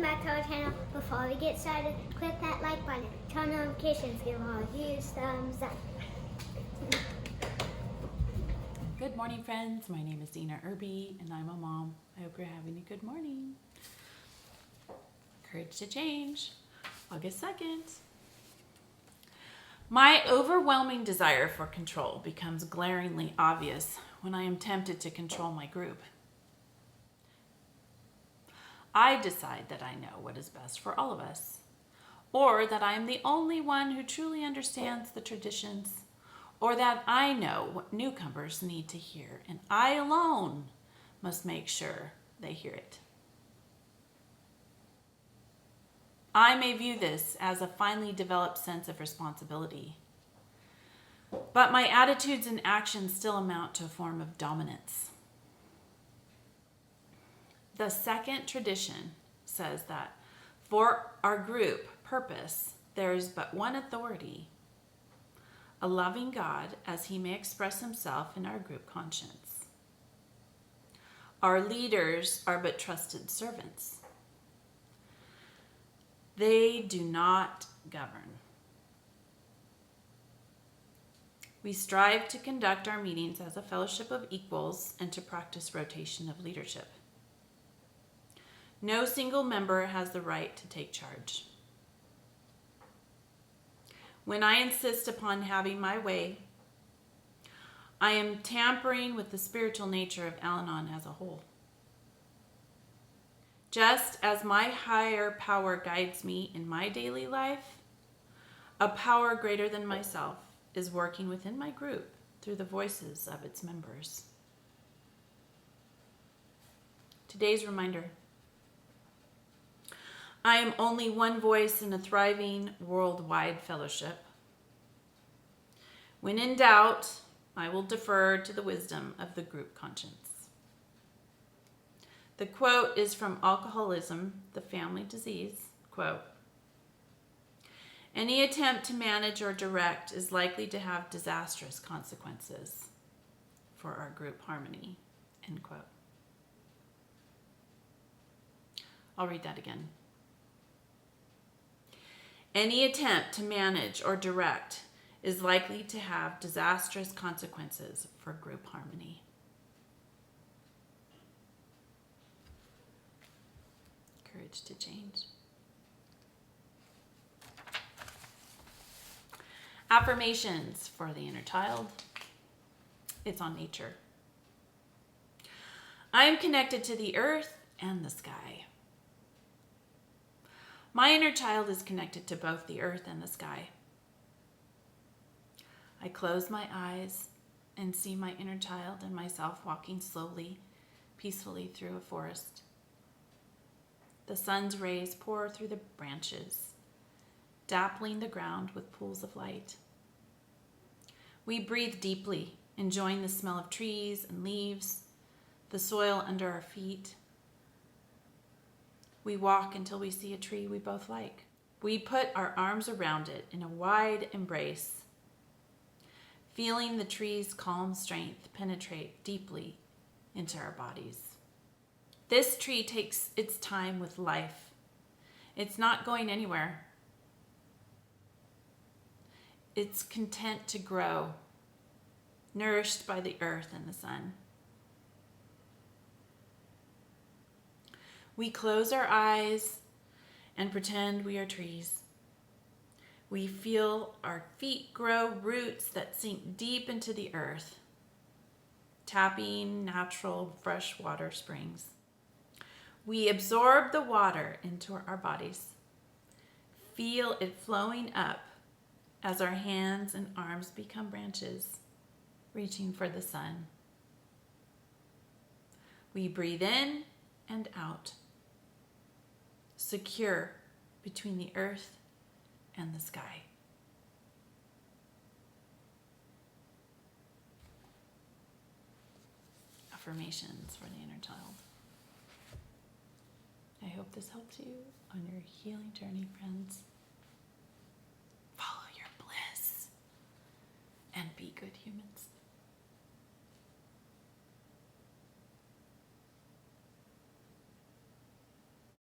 back to our channel. Before we get started, click that like button, turn on notifications, give all a huge thumbs up. Good morning, friends. My name is Dina Irby, and I'm a mom. I hope you're having a good morning. Courage to Change, August 2nd. My overwhelming desire for control becomes glaringly obvious when I am tempted to control my group. I decide that I know what is best for all of us, or that I am the only one who truly understands the traditions, or that I know what newcomers need to hear, and I alone must make sure they hear it. I may view this as a finely developed sense of responsibility, but my attitudes and actions still amount to a form of dominance. The second tradition says that for our group purpose, there is but one authority, a loving God as he may express himself in our group conscience. Our leaders are but trusted servants. They do not govern. We strive to conduct our meetings as a fellowship of equals and to practice rotation of leadership. No single member has the right to take charge. When I insist upon having my way, I am tampering with the spiritual nature of Al-Anon as a whole. Just as my higher power guides me in my daily life, a power greater than myself is working within my group through the voices of its members. Today's reminder: I am only one voice in a thriving worldwide fellowship. When in doubt, I will defer to the wisdom of the group conscience. The quote is from Alcoholism, the Family Disease. Quote, "Any attempt to manage or direct is likely to have disastrous consequences for our group harmony." End quote. I'll read that again. Any attempt to manage or direct is likely to have disastrous consequences for group harmony. Courage to change. Affirmations for the inner child. It's on nature. I am connected to the earth and the sky. My inner child is connected to both the earth and the sky. I close my eyes and see my inner child and myself walking slowly, peacefully through a forest. The sun's rays pour through the branches, dappling the ground with pools of light. We breathe deeply, enjoying the smell of trees and leaves, the soil under our feet. We walk until we see a tree we both like. We put our arms around it in a wide embrace, feeling the tree's calm strength penetrate deeply into our bodies. This tree takes its time with life. It's not going anywhere. It's content to grow, nourished by the earth and the sun. We close our eyes and pretend we are trees. We feel our feet grow roots that sink deep into the earth, tapping natural freshwater springs. We absorb the water into our bodies, feel it flowing up as our hands and arms become branches, reaching for the sun. We breathe in and out, secure between the earth and the sky. Affirmations for the inner child. I hope this helps you on your healing journey, friends. Follow your bliss and be good humans.